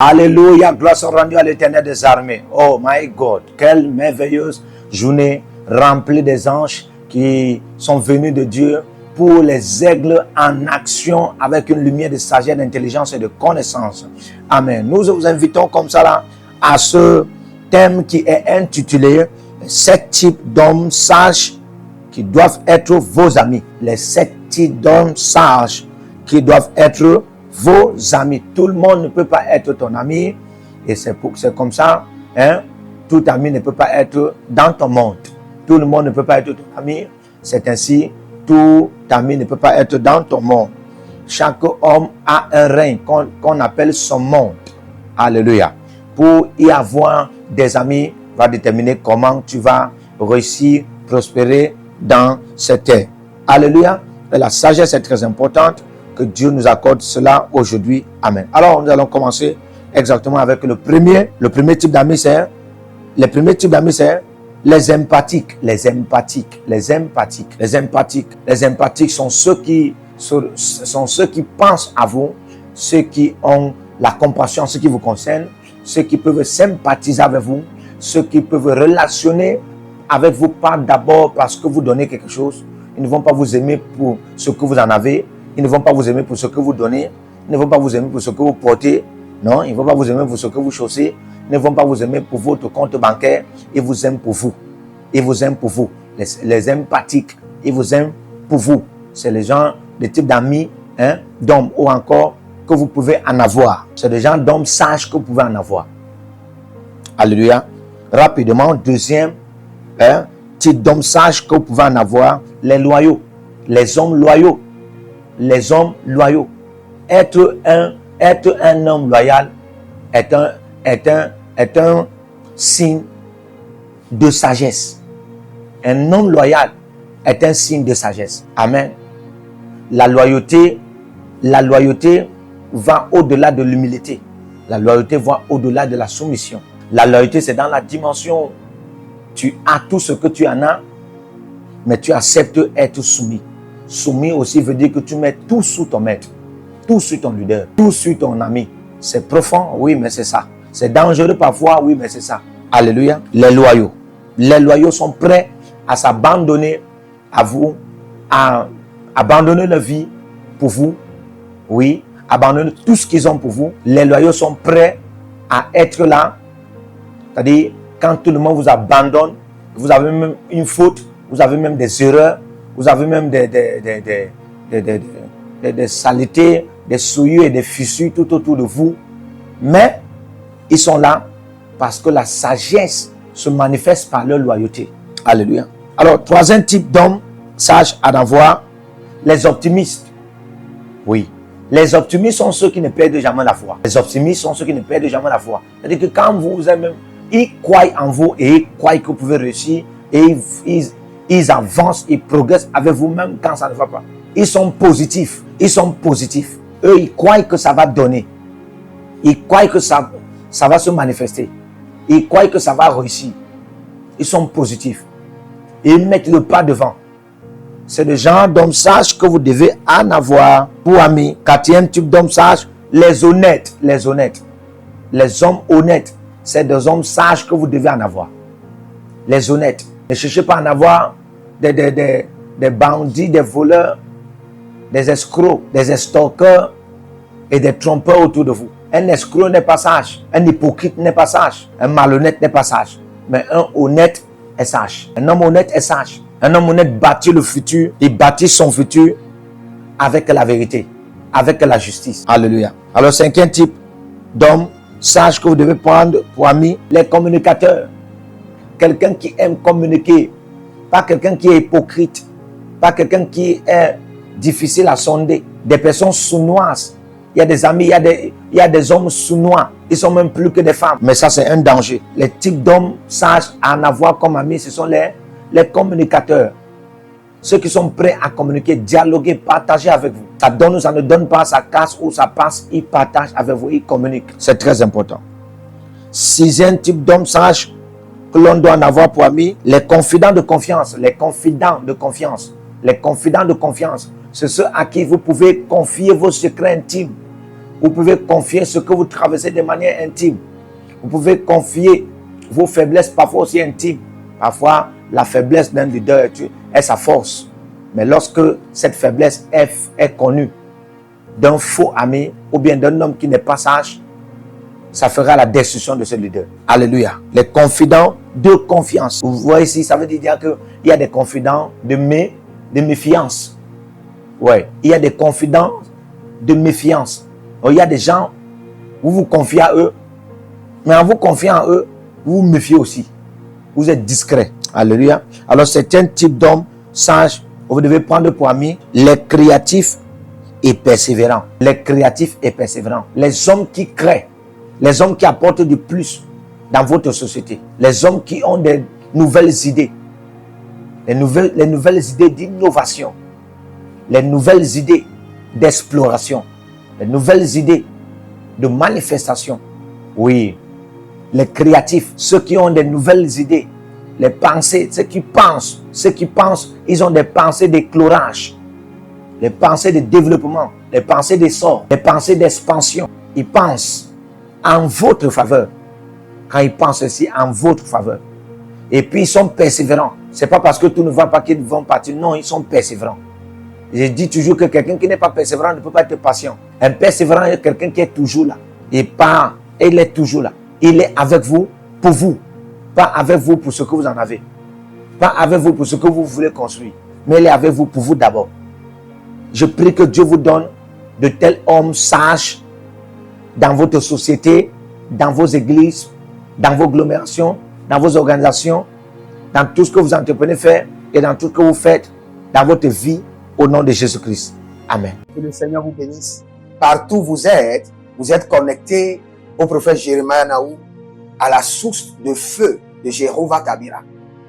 Alléluia, gloire soit rendue à l'Éternel des armées. Oh my God, quelle merveilleuse journée remplie des anges qui sont venus de Dieu pour les aigles en action avec une lumière de sagesse, d'intelligence et de connaissance. Amen. Nous vous invitons comme ça là à ce thème qui est intitulé « 7 types d'hommes sages qui doivent être vos amis ». Les 7 types d'hommes sages qui doivent être vos amis. Tout le monde ne peut pas être ton ami. Et c'est comme ça, hein, tout ami ne peut pas être dans ton monde. Tout le monde ne peut pas être ton ami. C'est ainsi, tout ami ne peut pas être dans ton monde. Chaque homme a un règne qu'on appelle son monde. Alléluia. Pour y avoir des amis, va déterminer comment tu vas réussir, prospérer dans cette terre. Alléluia. Et la sagesse est très importante. Que Dieu nous accorde cela aujourd'hui. Amen. Alors, nous allons commencer exactement avec le premier. Le premier type d'amis, c'est les empathiques. Les empathiques. Les empathiques. Les empathiques. Les empathiques sont ceux qui pensent à vous, ceux qui ont la compassion en ce qui vous concerne, ceux qui peuvent sympathiser avec vous, ceux qui peuvent relationner avec vous, pas d'abord parce que vous donnez quelque chose. Ils ne vont pas vous aimer pour ce que vous en avez. Ils ne vont pas vous aimer pour ce que vous donnez. Ils ne vont pas vous aimer pour ce que vous portez. Non, ils ne vont pas vous aimer pour ce que vous chaussez. Ils ne vont pas vous aimer pour votre compte bancaire. Ils vous aiment pour vous. Ils vous aiment pour vous. Les empathiques, ils vous aiment pour vous. C'est les gens, les types d'amis, hein, d'hommes ou encore que vous pouvez en avoir. C'est des gens d'hommes sages que vous pouvez en avoir. Alléluia. Rapidement, deuxième type d'hommes sages que vous pouvez en avoir, les loyaux. Les hommes loyaux. Les hommes loyaux. Être un homme loyal est un signe de sagesse. Un homme loyal est un signe de sagesse. Amen. La loyauté va au-delà de l'humilité. La loyauté va au-delà de la soumission. La loyauté, c'est dans la dimension, tu as tout ce que tu en as, mais tu acceptes être soumis. Soumis aussi veut dire que tu mets tout sous ton maître, tout sur ton leader, tout sur ton ami. C'est profond, oui, mais c'est ça. C'est dangereux parfois, oui, mais c'est ça. Alléluia. Les loyaux. Les loyaux sont prêts à s'abandonner à vous, à abandonner leur vie pour vous. Oui, abandonner tout ce qu'ils ont pour vous. Les loyaux sont prêts à être là. C'est-à-dire, quand tout le monde vous abandonne, vous avez même une faute, vous avez même des erreurs, vous avez même des saletés, des souillures et des fissures tout autour de vous. Mais ils sont là parce que la sagesse se manifeste par leur loyauté. Alléluia. Alors, troisième type d'homme sage à avoir, les optimistes. Oui. Les optimistes sont ceux qui ne perdent jamais la foi. Les optimistes sont ceux qui ne perdent jamais la foi. C'est-à-dire que quand vous êtes même, ils croient en vous et ils croient que vous pouvez réussir et ils avancent, ils progressent avec vous même quand ça ne va pas. Ils sont positifs. Ils sont positifs. Eux, ils croient que ça va donner. Ils croient que ça va se manifester. Ils croient que ça va réussir. Ils sont positifs. Ils mettent le pas devant. C'est le genre d'hommes sages que vous devez en avoir pour amis. Quatrième type d'hommes sages, les honnêtes. Les honnêtes. Les hommes honnêtes. C'est des hommes sages que vous devez en avoir. Les honnêtes. Ne cherchez pas à en avoir des bandits, des voleurs, des escrocs, des estorqueurs et des trompeurs autour de vous. Un escroc n'est pas sage. Un hypocrite n'est pas sage. Un malhonnête n'est pas sage. Mais un honnête est sage. Un homme honnête est sage. Un homme honnête bâtit le futur. Il bâtit son futur avec la vérité, avec la justice. Alléluia. Alors, cinquième type d'homme sage que vous devez prendre pour ami, les communicateurs. Quelqu'un qui aime communiquer. Pas quelqu'un qui est hypocrite. Pas quelqu'un qui est difficile à sonder. Des personnes sournoises. Il y a des amis, il y a des hommes sournois. Ils sont même plus que des femmes. Mais ça, c'est un danger. Les types d'hommes sages à en avoir comme amis, ce sont les communicateurs. Ceux qui sont prêts à communiquer, dialoguer, partager avec vous. Ça donne ou ça ne donne pas, ça casse ou ça passe. Ils partagent avec vous, ils communiquent. C'est très important. Sixième type d'homme sage que l'on doit en avoir pour amis, les confidents de confiance. Les confidents de confiance. Les confidents de confiance. C'est ceux à qui vous pouvez confier vos secrets intimes. Vous pouvez confier ce que vous traversez de manière intime. Vous pouvez confier vos faiblesses parfois aussi intimes. Parfois, la faiblesse d'un leader est sa force. Mais lorsque cette faiblesse est connue d'un faux ami ou bien d'un homme qui n'est pas sage, ça fera la destruction de ce leader. Alléluia. Les confidents de confiance. Vous voyez ici, ça veut dire qu'il y a des confidents de méfiance. Ouais. Il y a des confidents de méfiance. Il y a des gens, vous vous confiez à eux, mais en vous confiant à eux, vous vous méfiez aussi. Vous êtes discret. Alléluia. Alors, c'est un type d'homme sage. Vous devez prendre pour amis les créatifs et persévérants. Les créatifs et persévérants. Les hommes qui créent. Les hommes qui apportent du plus dans votre société. Les hommes qui ont des nouvelles idées. Les nouvelles idées d'innovation. Les nouvelles idées d'exploration. Les nouvelles idées de manifestation. Oui. Les créatifs, ceux qui ont des nouvelles idées. Les pensées, ceux qui pensent, ils ont des pensées d'éclairage. Les pensées de développement. Les pensées d'essor. Les pensées d'expansion. Ils pensent en votre faveur. Quand ils pensent aussi en votre faveur. Et puis ils sont persévérants. C'est pas parce que tout ne va pas qu'ils vont partir. Non, ils sont persévérants. Je dis toujours que quelqu'un qui n'est pas persévérant ne peut pas être patient. Un persévérant est quelqu'un qui est toujours là. Il est toujours là. Il est avec vous pour vous. Pas avec vous pour ce que vous en avez. Pas avec vous pour ce que vous voulez construire. Mais il est avec vous pour vous d'abord. Je prie que Dieu vous donne de tels hommes sages dans votre société, dans vos églises, dans vos agglomérations, dans vos organisations, dans tout ce que vous entreprenez faire et dans tout ce que vous faites dans votre vie au nom de Jésus-Christ. Amen. Que le Seigneur vous bénisse. Partout où vous êtes connectés au prophète Jérémie Naou, à la source de feu de Jéhovah Kabira.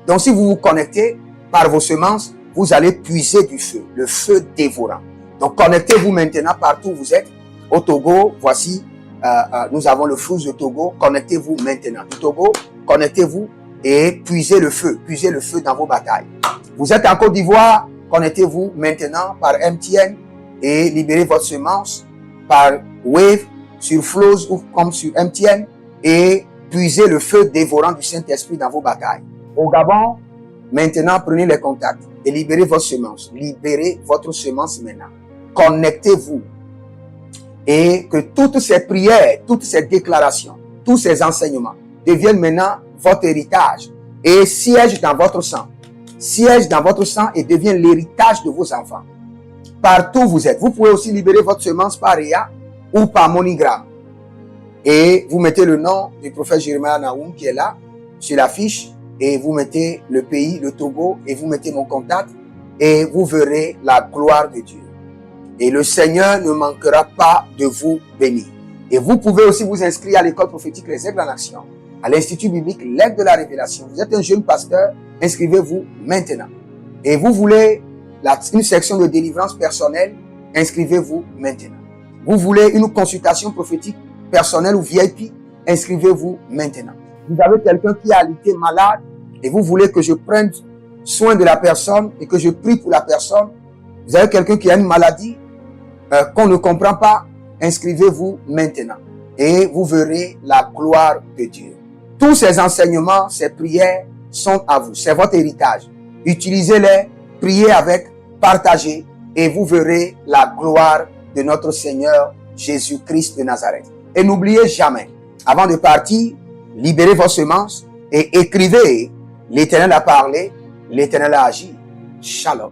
Donc si vous vous connectez par vos semences, vous allez puiser du feu, le feu dévorant. Donc connectez-vous maintenant partout où vous êtes. Au Togo, voici, nous avons le flux de Togo. Connectez-vous maintenant. Du Togo, connectez-vous et puisez le feu dans vos batailles. Vous êtes en Côte d'Ivoire, connectez-vous maintenant par MTN et libérez votre semence par Wave sur Flows ou comme sur MTN et puisez le feu dévorant du Saint-Esprit dans vos batailles. Au Gabon, maintenant prenez les contacts et libérez votre semence. Libérez votre semence maintenant. Connectez-vous et que toutes ces prières, toutes ces déclarations, tous ces enseignements deviennent maintenant votre héritage et siègent dans votre sang. Siège dans votre sang et devient l'héritage de vos enfants. Partout où vous êtes. Vous pouvez aussi libérer votre semence par Réa ou par MoneyGram. Et vous mettez le nom du prophète Jérémie Naoum qui est là, sur la fiche, et vous mettez le pays, le Togo, et vous mettez mon contact, et vous verrez la gloire de Dieu. Et le Seigneur ne manquera pas de vous bénir. Et vous pouvez aussi vous inscrire à l'école prophétique Les Aigles en Action, à l'Institut biblique L'Aigle de la Révélation. Vous êtes un jeune pasteur, inscrivez-vous maintenant. Et vous voulez une section de délivrance personnelle, inscrivez-vous maintenant. Vous voulez une consultation prophétique personnelle ou VIP, inscrivez-vous maintenant. Vous avez quelqu'un qui a été malade et vous voulez que je prenne soin de la personne et que je prie pour la personne. Vous avez quelqu'un qui a une maladie qu'on ne comprend pas, inscrivez-vous maintenant. Et vous verrez la gloire de Dieu. Tous ces enseignements, ces prières sont à vous. C'est votre héritage. Utilisez-les, priez avec, partagez et vous verrez la gloire de notre Seigneur Jésus-Christ de Nazareth. Et n'oubliez jamais, avant de partir, libérez vos semences et écrivez, l'Éternel a parlé, l'Éternel a agi. Shalom.